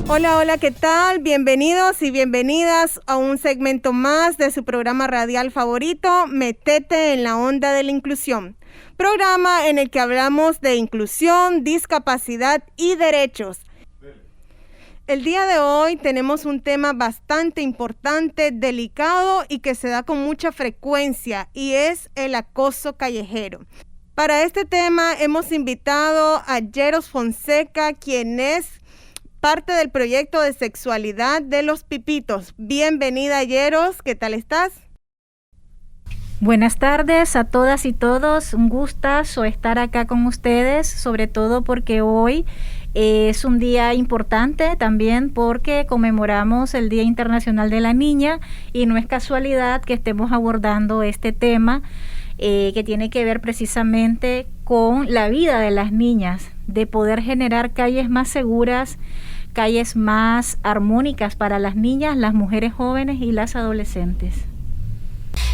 Hola, hola, ¿qué tal? Bienvenidos y bienvenidas a un segmento más de su programa radial favorito, Metete en la Onda de la Inclusión. Programa en el que hablamos de inclusión, discapacidad y derechos. El día de hoy tenemos un tema bastante importante, delicado y que se da con mucha frecuencia, y es el acoso callejero. Para este tema hemos invitado a Yeros Fonseca, quien es parte del proyecto de sexualidad de los Pipitos. Bienvenida, Yeros, ¿qué tal estás? Buenas tardes a todas y todos, un gustazo estar acá con ustedes, sobre todo porque hoy es un día importante también porque conmemoramos el Día Internacional de la Niña y no es casualidad que estemos abordando este tema que tiene que ver precisamente con la vida de las niñas, de poder generar calles más seguras, calles más armónicas para las niñas, las mujeres jóvenes y las adolescentes.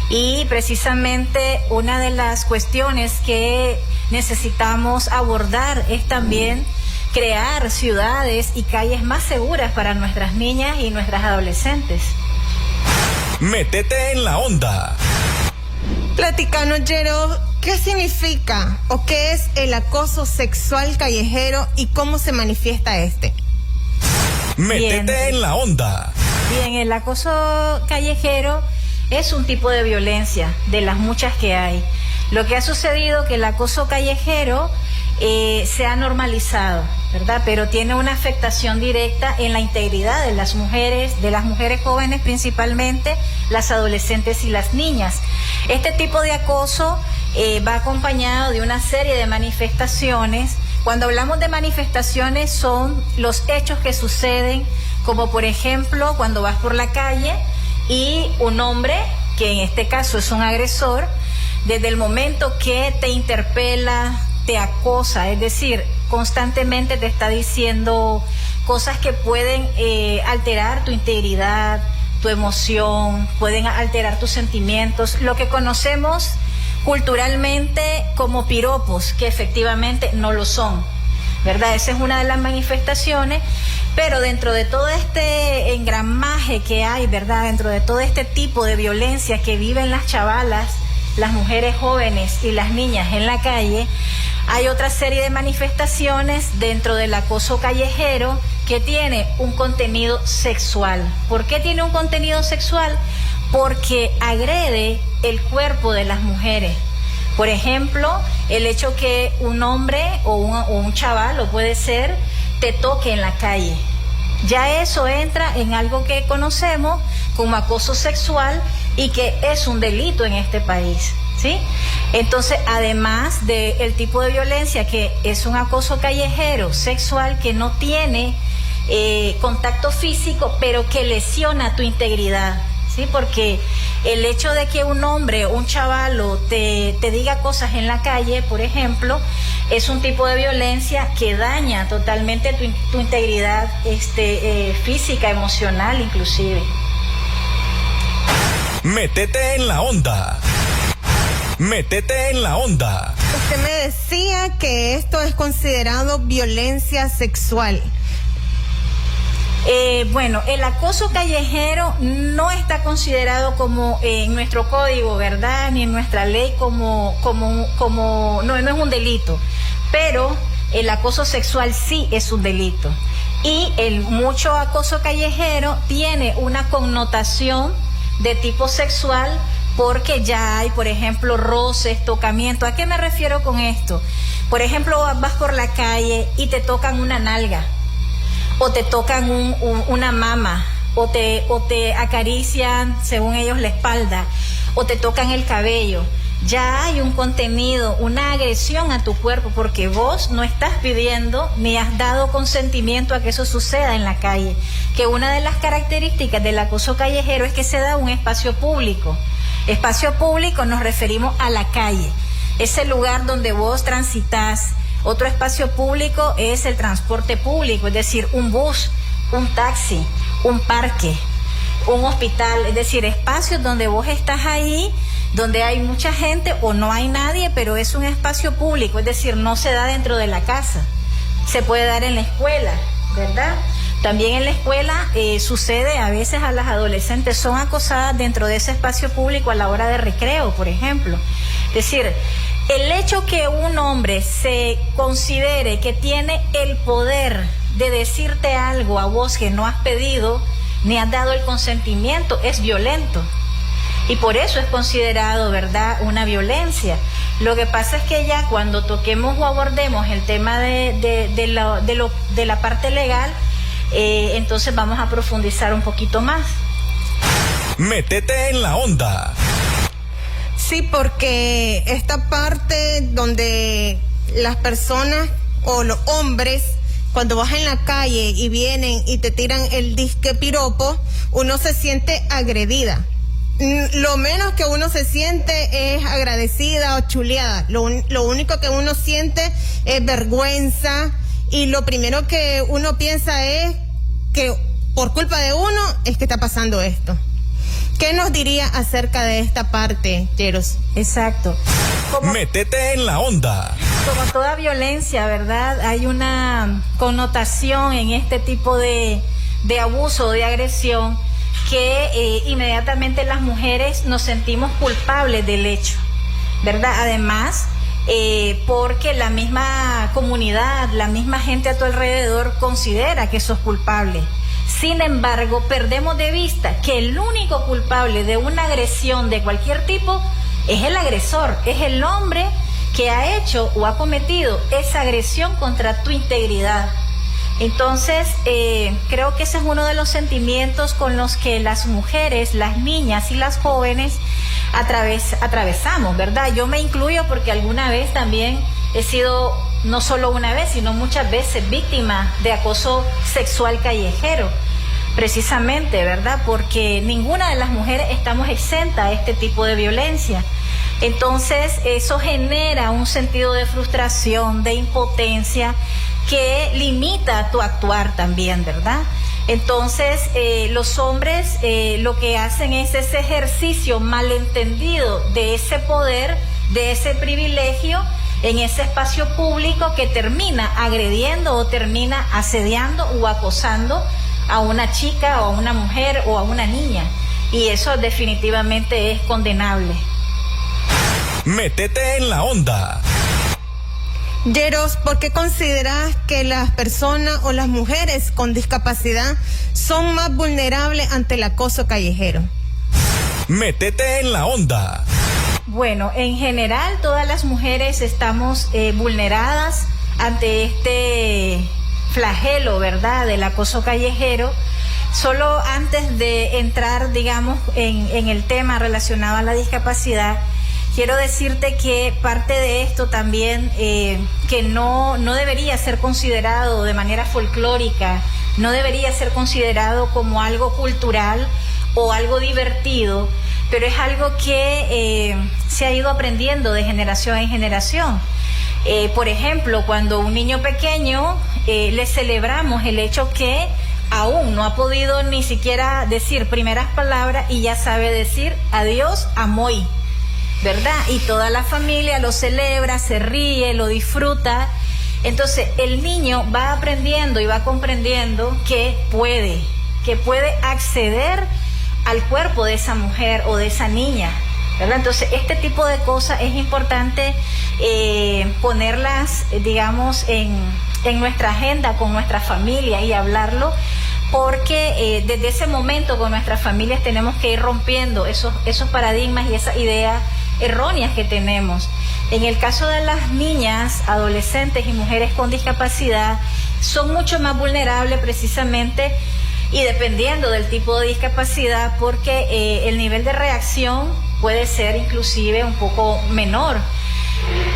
Y precisamente una de las cuestiones que necesitamos abordar es también crear ciudades y calles más seguras para nuestras niñas y nuestras adolescentes. Métete en la onda. Platícanos, Yero, ¿qué significa o qué es el acoso sexual callejero y cómo se manifiesta este? Métete en la onda. Bien, el acoso callejero es un tipo de violencia de las muchas que hay. Lo que ha sucedido que el acoso callejero se ha normalizado, ¿verdad? Pero tiene una afectación directa en la integridad de las mujeres jóvenes principalmente, las adolescentes y las niñas. Este tipo de acoso va acompañado de una serie de manifestaciones. Cuando hablamos de manifestaciones son los hechos que suceden, como por ejemplo cuando vas por la calle y un hombre, que en este caso es un agresor, desde el momento que te interpela, te acosa, es decir, constantemente te está diciendo cosas que pueden alterar tu integridad, tu emoción, pueden alterar tus sentimientos, lo que conocemos culturalmente como piropos, que efectivamente no lo son, ¿verdad? Esa es una de las manifestaciones, pero dentro de todo este engramaje que hay, ¿verdad? Dentro de todo este tipo de violencia que viven las chavalas, las mujeres jóvenes y las niñas en la calle, hay otra serie de manifestaciones dentro del acoso callejero que tiene un contenido sexual. ¿Por qué tiene un contenido sexual? Porque agrede el cuerpo de las mujeres. Por ejemplo, el hecho que un hombre o un chaval, o puede ser, te toque en la calle. Ya eso entra en algo que conocemos como acoso sexual y que es un delito en este país, ¿sí? Entonces, además del tipo de violencia que es un acoso callejero sexual que no tiene contacto físico, pero que lesiona tu integridad, ¿sí? Porque el hecho de que un hombre, un chavalo te diga cosas en la calle, por ejemplo, es un tipo de violencia que daña totalmente tu integridad física, emocional inclusive. Métete en la onda. Métete en la onda. Usted me decía que esto es considerado violencia sexual. Bueno, el acoso callejero no está considerado como en nuestro código, ¿verdad? Ni en nuestra ley como no es un delito, pero el acoso sexual sí es un delito. Y el mucho acoso callejero tiene una connotación de tipo sexual porque ya hay, por ejemplo, roces, tocamiento. ¿A qué me refiero con esto? Por ejemplo, vas por la calle y te tocan una nalga, o te tocan una mama, o te acarician, según ellos, la espalda, o te tocan el cabello. Ya hay un contenido, una agresión a tu cuerpo, porque vos no estás pidiendo ni has dado consentimiento a que eso suceda en la calle. Que una de las características del acoso callejero es que se da un espacio público. Espacio público nos referimos a la calle, ese lugar donde vos transitas. Otro espacio público es el transporte público, es decir, un bus, un taxi, un parque, un hospital, es decir, espacios donde vos estás ahí, donde hay mucha gente o no hay nadie, pero es un espacio público, es decir, no se da dentro de la casa, se puede dar en la escuela, ¿verdad? También en la escuela sucede, a veces a las adolescentes son acosadas dentro de ese espacio público a la hora de recreo, por ejemplo. Es decir, el hecho que un hombre se considere que tiene el poder de decirte algo a vos que no has pedido ni has dado el consentimiento es violento. Y por eso es considerado, ¿verdad?, una violencia. Lo que pasa es que ya cuando toquemos o abordemos el tema de la parte legal, entonces vamos a profundizar un poquito más. Métete en la onda. Sí, porque esta parte donde las personas o los hombres, cuando vas en la calle y vienen y te tiran el disque piropo, uno se siente agredida. Lo menos que uno se siente es agradecida o chuleada. Lo único que uno siente es vergüenza, y lo primero que uno piensa es que por culpa de uno es que está pasando esto. ¿Qué nos diría acerca de esta parte, Jeros? Exacto. Métete en la onda. Como toda violencia, ¿verdad? Hay una connotación en este tipo de abuso, de agresión, que inmediatamente las mujeres nos sentimos culpables del hecho, ¿verdad? Además, porque la misma comunidad, la misma gente a tu alrededor considera que sos culpable. Sin embargo, perdemos de vista que el único culpable de una agresión de cualquier tipo es el agresor, es el hombre que ha hecho o ha cometido esa agresión contra tu integridad. Entonces, creo que ese es uno de los sentimientos con los que las mujeres, las niñas y las jóvenes atravesamos, ¿verdad? Yo me incluyo porque alguna vez también he sido, no solo una vez, sino muchas veces víctima de acoso sexual callejero, precisamente, ¿verdad? Porque ninguna de las mujeres estamos exenta a este tipo de violencia. Entonces, eso genera un sentido de frustración, de impotencia, que limita tu actuar también, ¿verdad? Entonces, los hombres lo que hacen es ese ejercicio malentendido de ese poder, de ese privilegio en ese espacio público, que termina agrediendo o termina asediando o acosando a una chica o a una mujer o a una niña. Y eso definitivamente es condenable. Métete en la onda. Jeros, ¿por qué consideras que las personas o las mujeres con discapacidad son más vulnerables ante el acoso callejero? Métete en la onda. Bueno, en general todas las mujeres estamos vulneradas ante este flagelo, ¿verdad?, del acoso callejero. Solo antes de entrar, digamos, en el tema relacionado a la discapacidad, quiero decirte que parte de esto también, que no debería ser considerado de manera folclórica, no debería ser considerado como algo cultural o algo divertido, pero es algo que se ha ido aprendiendo de generación en generación. Por ejemplo, cuando un niño pequeño le celebramos el hecho que aún no ha podido ni siquiera decir primeras palabras y ya sabe decir adiós, amoy, ¿verdad? Y toda la familia lo celebra, se ríe, lo disfruta. Entonces el niño va aprendiendo y va comprendiendo que puede acceder al cuerpo de esa mujer o de esa niña, ¿verdad? Entonces este tipo de cosas es importante ponerlas, digamos, en nuestra agenda con nuestra familia y hablarlo, porque desde ese momento con nuestras familias tenemos que ir rompiendo esos paradigmas y esas ideas erróneas que tenemos. En el caso de las niñas, adolescentes y mujeres con discapacidad, son mucho más vulnerables precisamente, y dependiendo del tipo de discapacidad, porque el nivel de reacción puede ser inclusive un poco menor.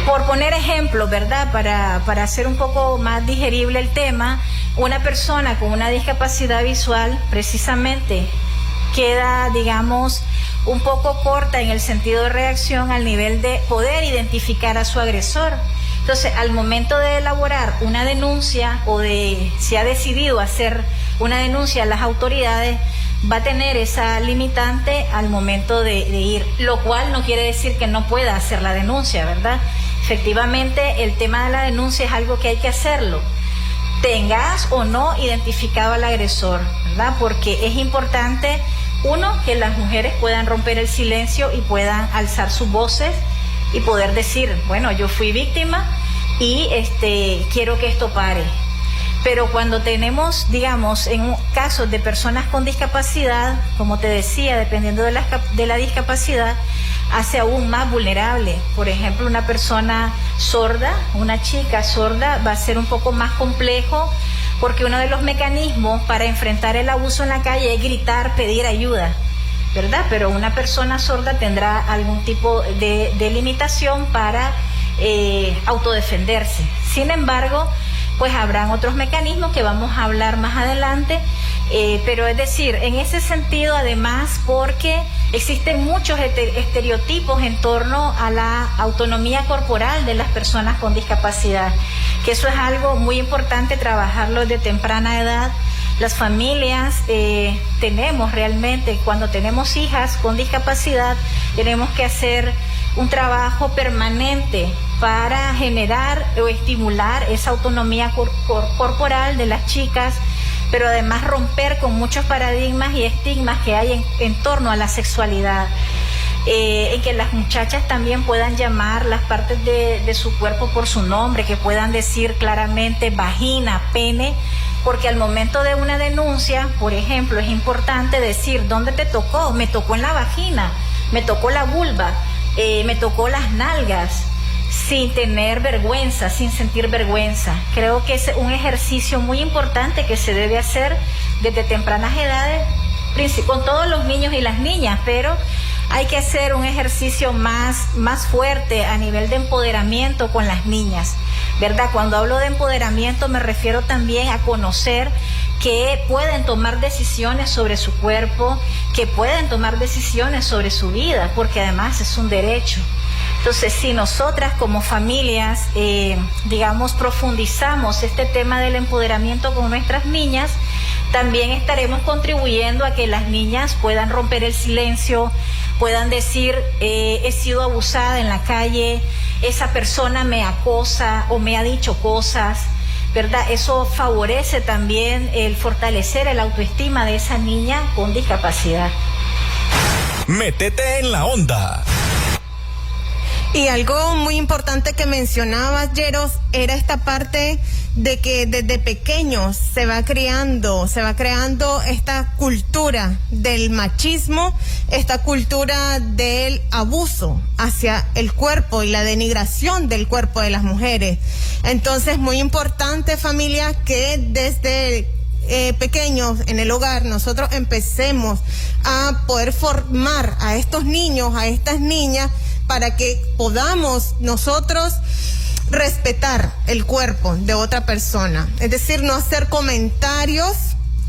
Por poner ejemplos, ¿verdad?, para hacer un poco más digerible el tema, una persona con una discapacidad visual precisamente queda, digamos, un poco corta en el sentido de reacción al nivel de poder identificar a su agresor. Entonces, al momento de elaborar una denuncia o de si ha decidido hacer una denuncia a las autoridades, va a tener esa limitante al momento de ir, lo cual no quiere decir que no pueda hacer la denuncia, ¿verdad? Efectivamente, el tema de la denuncia es algo que hay que hacerlo, tengas o no identificado al agresor, ¿verdad? Porque es importante, uno, que las mujeres puedan romper el silencio y puedan alzar sus voces y poder decir, bueno, yo fui víctima y quiero que esto pare. Pero cuando tenemos, digamos, en casos de personas con discapacidad, como te decía, dependiendo de la discapacidad, hace aún más vulnerable. Por ejemplo, una persona sorda, una chica sorda, va a ser un poco más complejo, porque uno de los mecanismos para enfrentar el abuso en la calle es gritar, pedir ayuda, ¿verdad? Pero una persona sorda tendrá algún tipo de limitación para autodefenderse. Sin embargo, pues habrán otros mecanismos que vamos a hablar más adelante, pero es decir, en ese sentido, además, porque existen muchos estereotipos en torno a la autonomía corporal de las personas con discapacidad, que eso es algo muy importante trabajarlo desde temprana edad. Las familias tenemos realmente, cuando tenemos hijas con discapacidad, tenemos que hacer un trabajo permanente para generar o estimular esa autonomía corporal de las chicas, pero además romper con muchos paradigmas y estigmas que hay en torno a la sexualidad. En que las muchachas también puedan llamar las partes de su cuerpo por su nombre, que puedan decir claramente vagina, pene, porque al momento de una denuncia, por ejemplo, es importante decir ¿dónde te tocó? Me tocó en la vagina, me tocó la vulva, me tocó las nalgas, sin tener vergüenza, sin sentir vergüenza. Creo que es un ejercicio muy importante que se debe hacer desde tempranas edades, con todos los niños y las niñas, pero hay que hacer un ejercicio más fuerte a nivel de empoderamiento con las niñas, ¿verdad? Cuando hablo de empoderamiento me refiero también a conocer que pueden tomar decisiones sobre su cuerpo, que pueden tomar decisiones sobre su vida, porque además es un derecho. Entonces, si nosotras como familias, digamos, profundizamos este tema del empoderamiento con nuestras niñas, también estaremos contribuyendo a que las niñas puedan romper el silencio, puedan decir, he sido abusada en la calle, esa persona me acosa o me ha dicho cosas, ¿verdad? Eso favorece también el fortalecer el autoestima de esa niña con discapacidad. Métete en la onda. Y algo muy importante que mencionabas, Yeros, era esta parte de que desde pequeños se va creando esta cultura del machismo, esta cultura del abuso hacia el cuerpo y la denigración del cuerpo de las mujeres. Entonces, muy importante, familia, que desde pequeños en el hogar nosotros empecemos a poder formar a estos niños, a estas niñas, para que podamos nosotros respetar el cuerpo de otra persona. Es decir, no hacer comentarios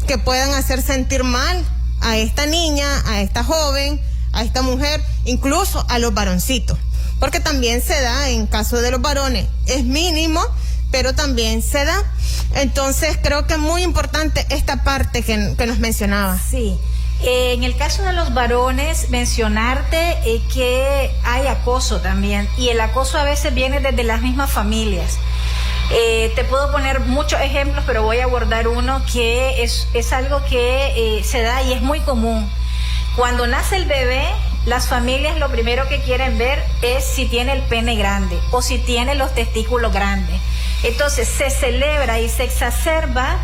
que puedan hacer sentir mal a esta niña, a esta joven, a esta mujer, incluso a los varoncitos. Porque también se da en caso de los varones. Es mínimo, pero también se da. Entonces, creo que es muy importante esta parte que nos mencionaba. Sí. En el caso de los varones, mencionarte que hay acoso también, y el acoso a veces viene desde las mismas familias. Te puedo poner muchos ejemplos, pero voy a abordar uno que es algo que se da y es muy común. Cuando nace el bebé, las familias lo primero que quieren ver es si tiene el pene grande o si tiene los testículos grandes. Entonces se celebra y se exacerba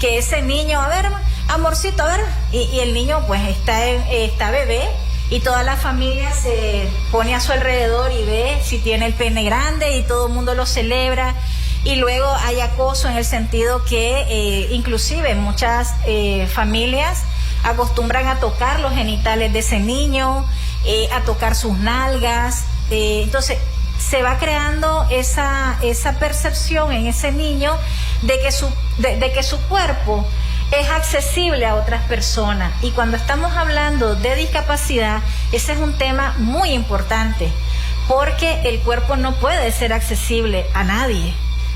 que ese niño, a ver, amorcito, a ver, y el niño pues está bebé, y toda la familia se pone a su alrededor y ve si tiene el pene grande y todo el mundo lo celebra. Y luego hay acoso en el sentido que inclusive muchas familias acostumbran a tocar los genitales de ese niño, a tocar sus nalgas, entonces se va creando esa percepción en ese niño de que su cuerpo es accesible a otras personas. Y cuando estamos hablando de discapacidad, ese es un tema muy importante, porque el cuerpo no puede ser accesible a nadie,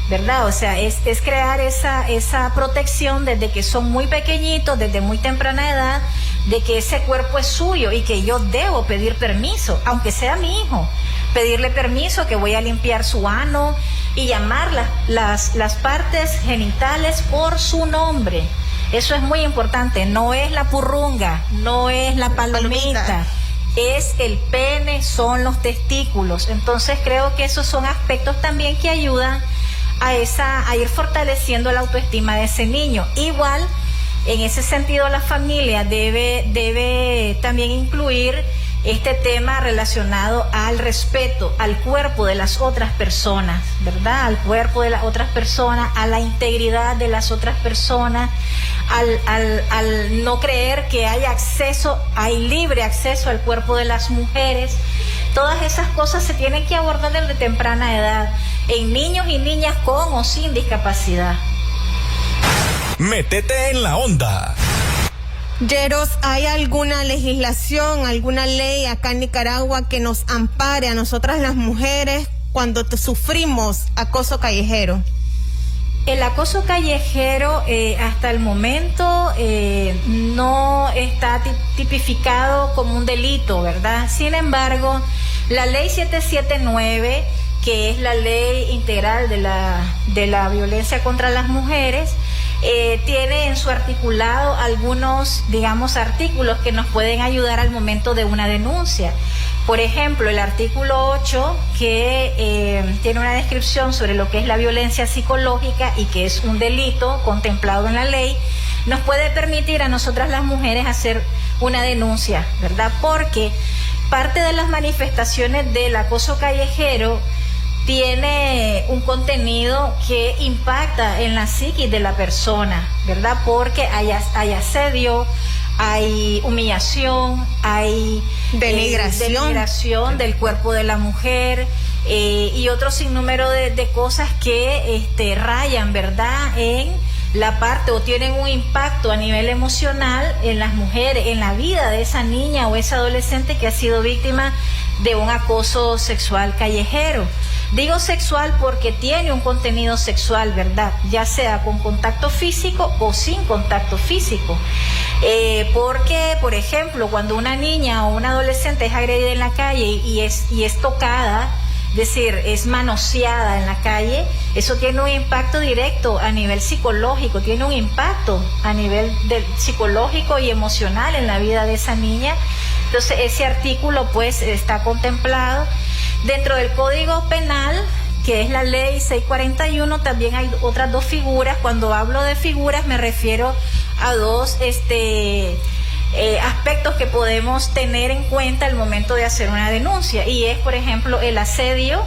¿verdad? O sea, es crear esa protección desde que son muy pequeñitos, desde muy temprana edad, de que ese cuerpo es suyo y que yo debo pedir permiso, aunque sea mi hijo, pedirle permiso, que voy a limpiar su ano, y llamar las partes genitales por su nombre. Eso es muy importante. No es la purrunga, no es la palomita. Es el pene, son los testículos. Entonces creo que esos son aspectos también que ayudan a ir fortaleciendo la autoestima de ese niño. Igual, en ese sentido, la familia debe también incluir este tema relacionado al respeto al cuerpo de las otras personas, ¿verdad? Al cuerpo de las otras personas, a la integridad de las otras personas, al no creer que hay libre acceso al cuerpo de las mujeres. Todas esas cosas se tienen que abordar desde temprana edad, en niños y niñas con o sin discapacidad. Métete en la onda. Yeros, ¿hay alguna legislación, alguna ley acá en Nicaragua que nos ampare a nosotras las mujeres cuando sufrimos acoso callejero? El acoso callejero hasta el momento no está tipificado como un delito, ¿verdad? Sin embargo, la ley 779, que es la ley integral de la violencia contra las mujeres, tiene en su articulado algunos, artículos que nos pueden ayudar al momento de una denuncia. Por ejemplo, el artículo 8, que tiene una descripción sobre lo que es la violencia psicológica y que es un delito contemplado en la ley, nos puede permitir a nosotras las mujeres hacer una denuncia, ¿verdad? Porque parte de las manifestaciones del acoso callejero tiene un contenido que impacta en la psiquis de la persona, ¿verdad? Porque hay asedio, hay humillación, hay denigración del cuerpo de la mujer y otro sinnúmero de cosas que rayan, ¿verdad?, en la parte o tienen un impacto a nivel emocional en las mujeres, en la vida de esa niña o esa adolescente que ha sido víctima de un acoso sexual callejero. Digo sexual porque tiene un contenido sexual, ¿verdad? Ya sea con contacto físico o sin contacto físico. Porque, por ejemplo, cuando una niña o una adolescente es agredida en la calle y es tocada, es decir, es manoseada en la calle, eso tiene un impacto directo a nivel psicológico, tiene un impacto a nivel psicológico y emocional en la vida de esa niña. Entonces, ese artículo pues está contemplado. Dentro del Código Penal, que es la ley 641, también hay otras dos figuras. Cuando hablo de figuras me refiero a dos aspectos que podemos tener en cuenta al momento de hacer una denuncia, y es, por ejemplo, el asedio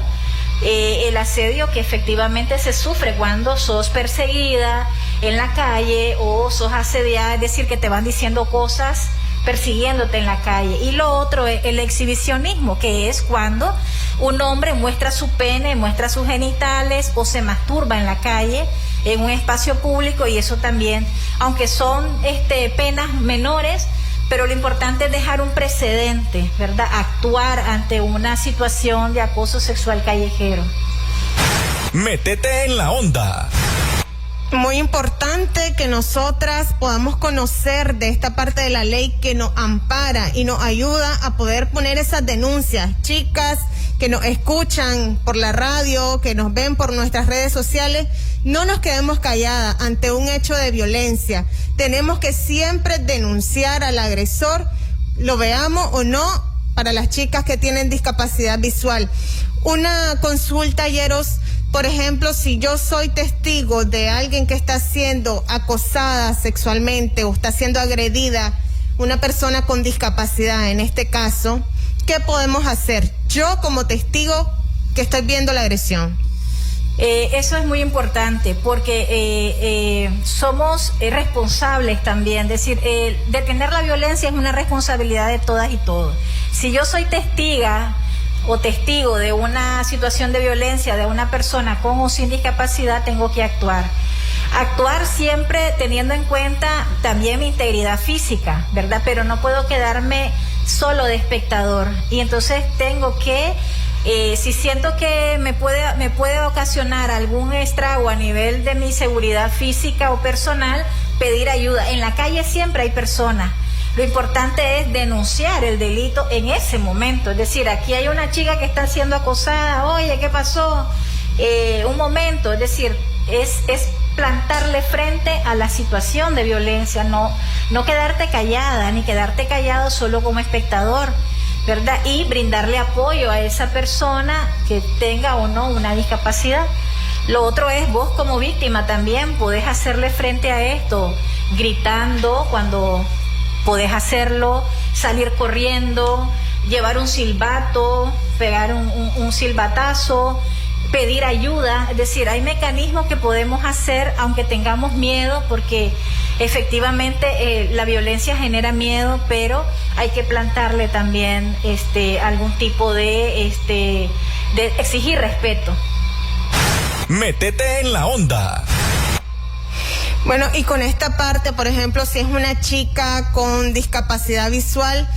que efectivamente se sufre cuando sos perseguida en la calle o sos asediada, es decir, que te van diciendo cosas persiguiéndote en la calle. Y lo otro es el exhibicionismo, que es cuando un hombre muestra su pene, muestra sus genitales o se masturba en la calle, en un espacio público, y eso también, aunque son penas menores, pero lo importante es dejar un precedente, ¿verdad? Actuar ante una situación de acoso sexual callejero. Métete en la onda. Muy importante que nosotras podamos conocer de esta parte de la ley que nos ampara y nos ayuda a poder poner esas denuncias. Chicas que nos escuchan por la radio, que nos ven por nuestras redes sociales, no nos quedemos calladas ante un hecho de violencia. Tenemos que siempre denunciar al agresor, lo veamos o no, para las chicas que tienen discapacidad visual. Una consulta, Yeros. Por ejemplo, si yo soy testigo de alguien que está siendo acosada sexualmente o está siendo agredida, una persona con discapacidad en este caso, ¿qué podemos hacer? Yo como testigo que estoy viendo la agresión. Eso es muy importante porque somos responsables también, es decir, detener la violencia es una responsabilidad de todas y todos. Si yo soy testiga o testigo de una situación de violencia de una persona con o sin discapacidad, tengo que actuar. Actuar siempre teniendo en cuenta también mi integridad física, ¿verdad? Pero no puedo quedarme solo de espectador. Y entonces tengo que, si siento que me puede ocasionar algún estrago a nivel de mi seguridad física o personal, pedir ayuda. En la calle siempre hay personas. Lo importante es denunciar el delito en ese momento. Es decir, aquí hay una chica que está siendo acosada, oye, ¿qué pasó? un momento, es decir, es plantarle frente a la situación de violencia, no quedarte callada, ni quedarte callado solo como espectador, ¿verdad? Y brindarle apoyo a esa persona que tenga o no una discapacidad. Lo otro es, vos como víctima también podés hacerle frente a esto, gritando cuando podés hacerlo, salir corriendo, llevar un silbato, pegar un silbatazo, pedir ayuda. Es decir, hay mecanismos que podemos hacer aunque tengamos miedo, porque efectivamente la violencia genera miedo, pero hay que plantarle también algún tipo de exigir respeto. Métete en la onda. Bueno, y con esta parte, por ejemplo, si es una chica con discapacidad visual,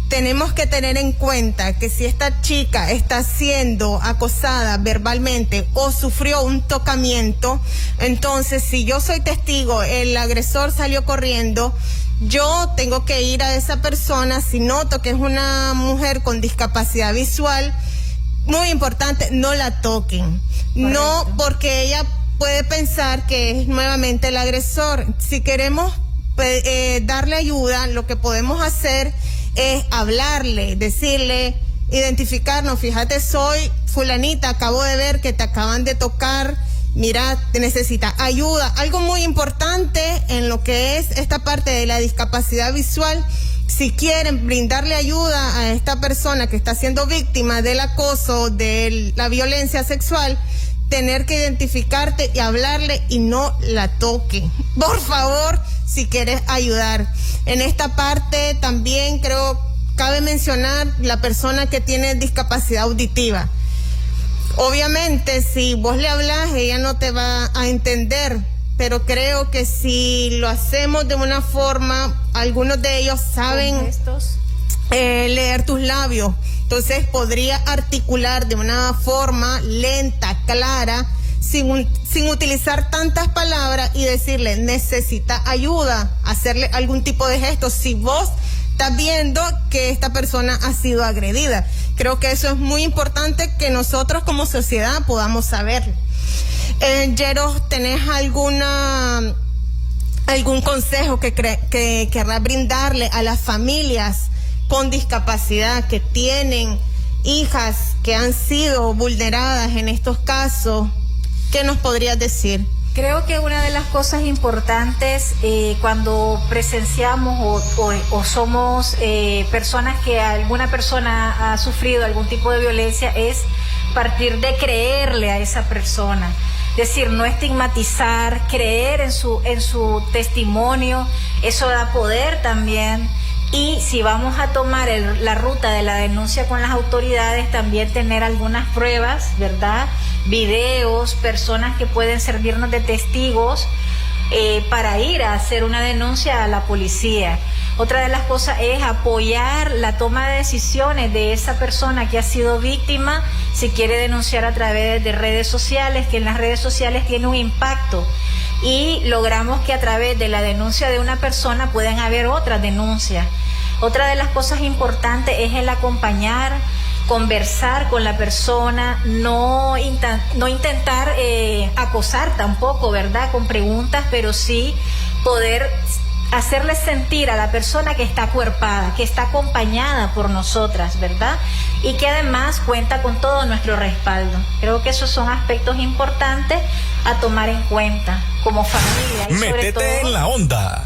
tenemos que tener en cuenta que si esta chica está siendo acosada verbalmente o sufrió un tocamiento, entonces si yo soy testigo, el agresor salió corriendo, yo tengo que ir a esa persona. Si noto que es una mujer con discapacidad visual, muy importante, no la toquen. Correcto. No, porque ella puede pensar que es nuevamente el agresor. Si queremos darle ayuda, lo que podemos hacer es hablarle, decirle, identificarnos. Fíjate, soy fulanita, acabo de ver que te acaban de tocar, mira, te necesita ayuda. Algo muy importante en lo que es esta parte de la discapacidad visual: si quieren brindarle ayuda a esta persona que está siendo víctima del acoso, de la violencia sexual, tener que identificarte y hablarle y no la toque. Por favor, si quieres ayudar. En esta parte también creo cabe mencionar la persona que tiene discapacidad auditiva. Obviamente, si vos le hablas, ella no te va a entender, pero creo que si lo hacemos de una forma, algunos de ellos saben leer tus labios, entonces podría articular de una forma lenta, clara, sin utilizar tantas palabras, y decirle, necesita ayuda, hacerle algún tipo de gesto si vos estás viendo que esta persona ha sido agredida. Creo que eso es muy importante que nosotros como sociedad podamos saber. Yero, ¿tenés algún consejo que querrás brindarle a las familias con discapacidad que tienen hijas que han sido vulneradas en estos casos? ¿Qué nos podrías decir? Creo que una de las cosas importantes cuando presenciamos o somos personas que alguna persona ha sufrido algún tipo de violencia es partir de creerle a esa persona. Es decir, no estigmatizar, creer en su testimonio, eso da poder también. Y si vamos a tomar la ruta de la denuncia con las autoridades, también tener algunas pruebas, ¿verdad? Videos, personas que pueden servirnos de testigos para ir a hacer una denuncia a la policía. Otra de las cosas es apoyar la toma de decisiones de esa persona que ha sido víctima, si quiere denunciar a través de redes sociales, que en las redes sociales tiene un impacto. Y logramos que a través de la denuncia de una persona pueden haber otras denuncias. Otra de las cosas importantes es el acompañar, conversar con la persona, no intentar acosar tampoco, ¿verdad? Con preguntas, pero sí poder hacerle sentir a la persona que está acuerpada, que está acompañada por nosotras, ¿verdad? Y que además cuenta con todo nuestro respaldo. Creo que esos son aspectos importantes a tomar en cuenta como familia. Y Métete en la onda.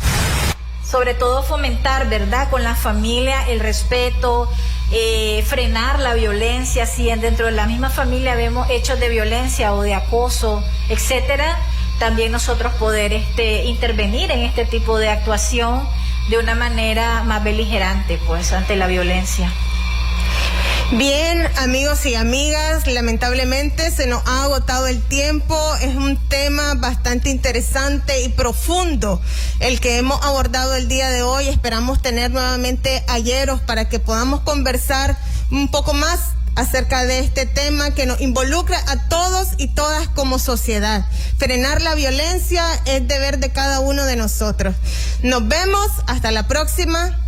Sobre todo fomentar, ¿verdad?, con la familia el respeto, frenar la violencia. Si dentro de la misma familia vemos hechos de violencia o de acoso, etcétera, también nosotros poder intervenir en este tipo de actuación de una manera más beligerante, pues, ante la violencia. Bien, amigos y amigas, lamentablemente se nos ha agotado el tiempo. Es un tema bastante interesante y profundo el que hemos abordado el día de hoy. Esperamos tener nuevamente a Yeros para que podamos conversar un poco más acerca de este tema que nos involucra a todos y todas como sociedad. Frenar la violencia es deber de cada uno de nosotros. Nos vemos, hasta la próxima.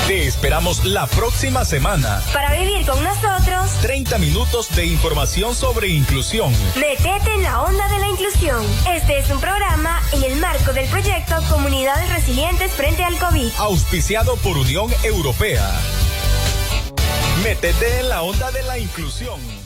Te esperamos la próxima semana para vivir con nosotros 30 minutos de información sobre inclusión. Métete en la onda de la inclusión. Este es un programa en el marco del proyecto Comunidades Resilientes frente al COVID, auspiciado por Unión Europea. Métete en la onda de la inclusión.